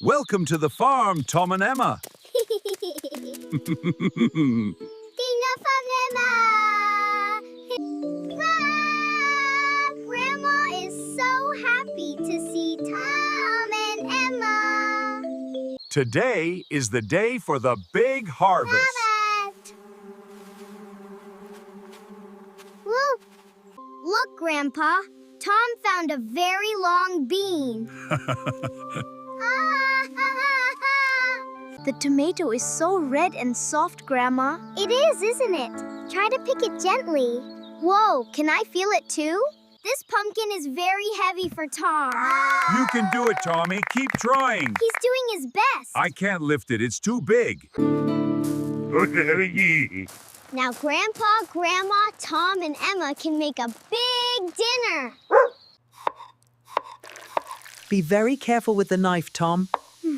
Welcome to the farm, Tom and Emma. Tina from Emma. Grandma is so happy to see Tom and Emma. Today is the day for the big harvest. Look, Grandpa. Tom found a very long bean. The tomato is so red and soft, Grandma. It is, isn't it? Try to pick it gently. Whoa, can I feel it too? This pumpkin is very heavy for Tom. You can do it, Tommy. Keep trying. He's doing his best. I can't lift it. It's too big. Now Grandpa, Grandma, Tom, and Emma can make a big dinner. Be very careful with the knife, Tom. How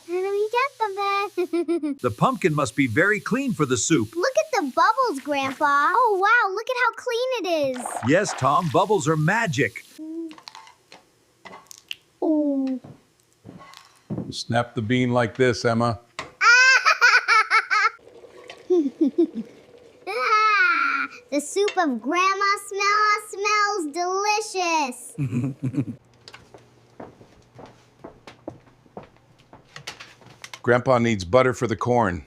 do we get them then? The pumpkin must be very clean for the soup. Look at the bubbles, Grandpa. Oh, wow, look at how clean it is. Yes, Tom, bubbles are magic. Oh. Snap the bean like this, Emma. The soup of Grandma smells delicious. Grandpa needs butter for the corn.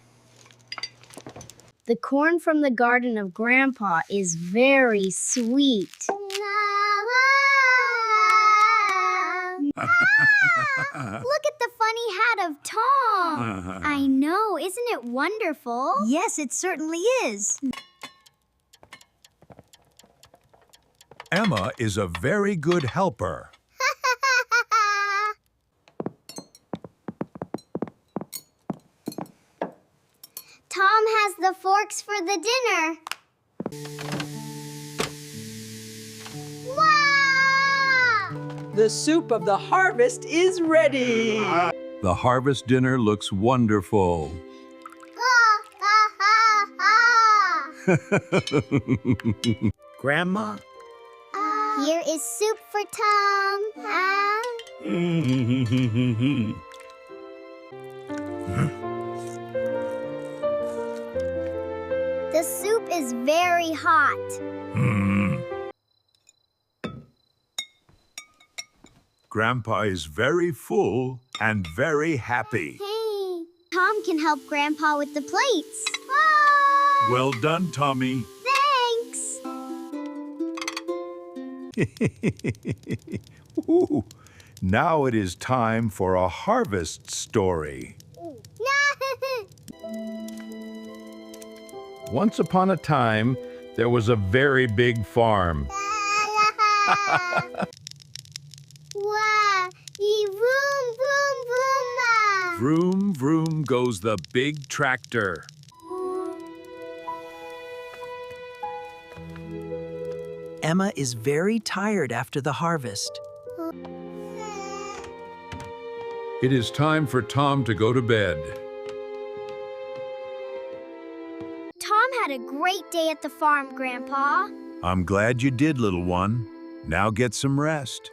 The corn from the garden of Grandpa is very sweet. Look at the funny hat of Tom. I know, isn't it wonderful? Yes, it certainly is. Emma is a very good helper. Tom has the forks for the dinner. Wow! The soup of the harvest is ready. The harvest dinner looks wonderful. Grandma? Here is soup for Tom. The soup is very hot. Grandpa is very full and very happy. Hey, Tom can help Grandpa with the plates. Ah! Well done, Tommy. Thanks. Ooh, now it is time for a harvest story. Once upon a time, there was a very big farm. Wow! Vroom, vroom, vroom. Vroom, vroom goes the big tractor. Emma is very tired after the harvest. It is time for Tom to go to bed. Tom had a great day at the farm, Grandpa. I'm glad you did, little one. Now get some rest.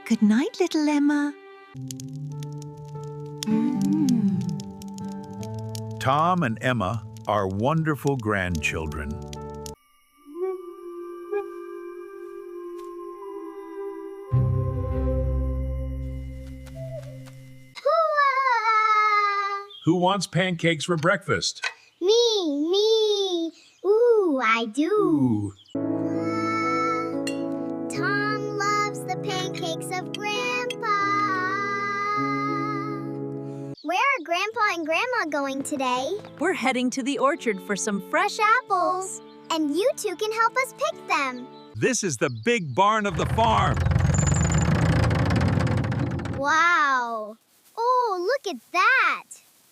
Good night, little Emma. Tom and Emma are wonderful grandchildren. Who wants pancakes for breakfast? Me. Ooh, I do. Tom loves the pancakes of Grandpa. Where are Grandpa and Grandma going today? We're heading to the orchard for some fresh Apples. And you two can help us pick them. This is the big barn of the farm. Wow. Oh, look at that.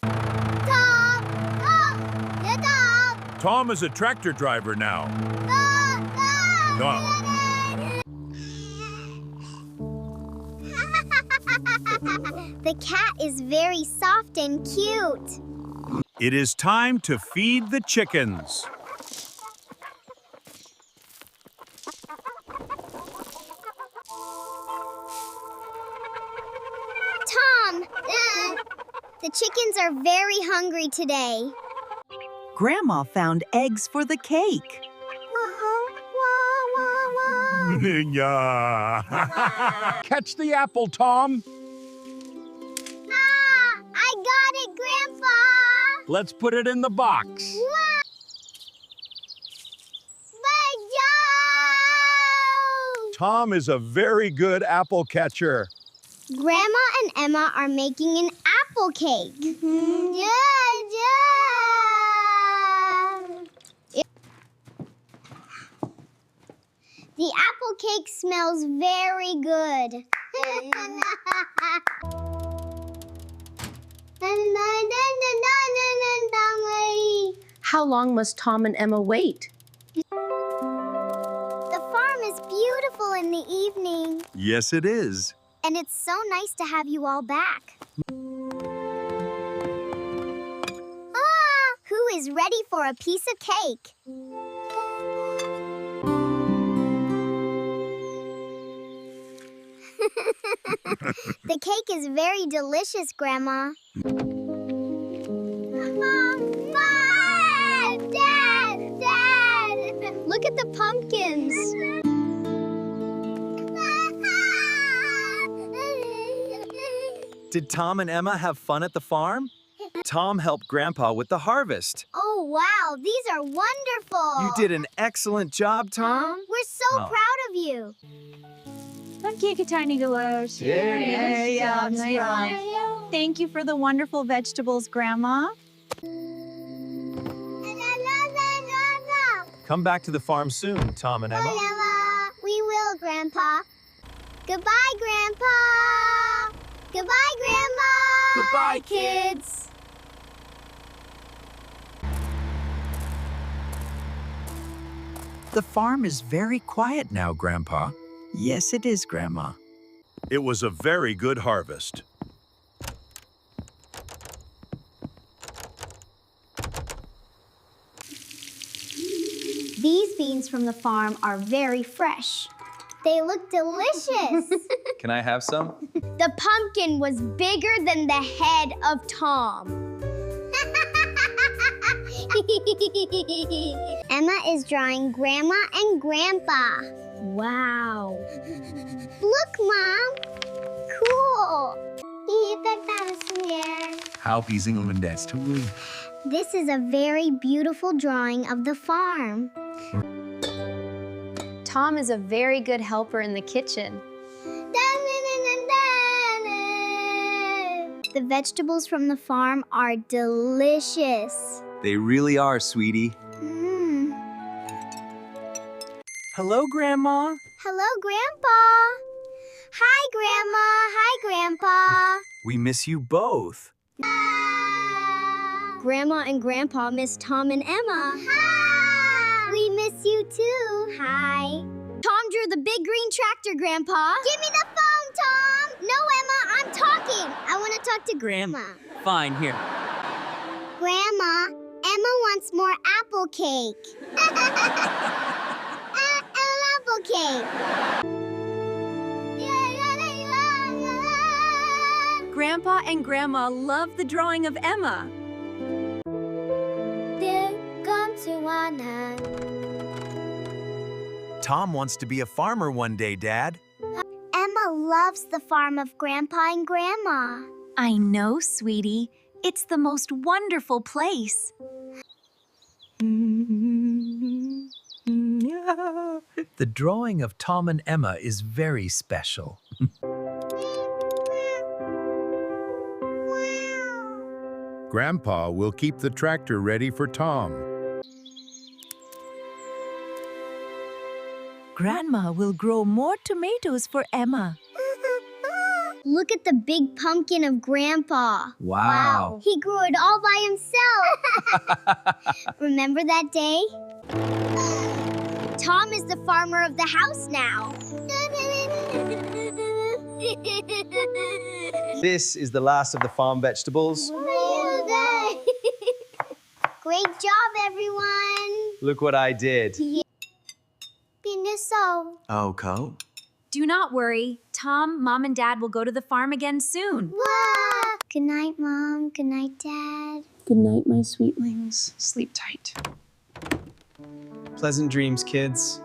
Tom! Tom! Tom is a tractor driver now. Tom. The cat is very soft and cute. It is time to feed the chickens. The chickens are very hungry today. Grandma found eggs for the cake. Catch the apple, Tom. Ah, I got it, Grandpa! Let's put it in the box. Good job! Tom is a very good apple catcher. Grandma and Emma are making an apple cake. Yeah. The apple cake smells very good. How long must Tom and Emma wait? The farm is beautiful in the evening. Yes, it is. And it's so nice to have you all back. Who is ready for a piece of cake? The cake is very delicious, Grandma. Mom! Dad! Look at the pumpkins. Did Tom and Emma have fun at the farm? Tom helped Grandpa with the harvest. Oh, wow, these are wonderful. You did an excellent job, Tom. We're so proud of you. Thank you, tiny girls. Thank you for the wonderful vegetables, Grandma. Come back to the farm soon, Tom and Emma. We will, Grandpa. Goodbye, Grandpa. Goodbye, Grandma. Goodbye, kids. The farm is very quiet now, Grandpa. Yes, it is, Grandma. It was a very good harvest. These beans from the farm are very fresh. They look delicious. Can I have some? The pumpkin was bigger than the head of Tom. Emma is drawing Grandma and Grandpa. Wow. Look, Mom. Cool. This is a very beautiful drawing of the farm. Tom is a very good helper in the kitchen. The vegetables from the farm are delicious. They really are, sweetie. Hello, Grandma. Hello, Grandpa. Hi, Grandma. Hi, Grandpa. We miss you both. Grandma and Grandpa miss Tom and Emma. Hi. We miss you too. Hi. Tom drew the big green tractor, Grandpa. Give me the phone, Tom. No, Emma, I'm talking. I want to talk to Grandma. Fine, here. Grandma, Emma wants more apple cake. Apple cake. Grandpa and Grandma love the drawing of Emma. Tom wants to be a farmer one day, Dad. Emma loves the farm of Grandpa and Grandma. I know, sweetie. It's the most wonderful place. The drawing of Tom and Emma is very special. Grandpa will keep the tractor ready for Tom. Grandma will grow more tomatoes for Emma. Look at the big pumpkin of Grandpa. Wow. He grew it all by himself. Remember that day? Tom is the farmer of the house now. This is the last of the farm vegetables. Great job, everyone. Look what I did. Oh, Co. Do not worry. Tom, Mom, and Dad will go to the farm again soon. Good night, Mom. Good night, Dad. Good night, my sweetlings. Sleep tight. Pleasant dreams, kids.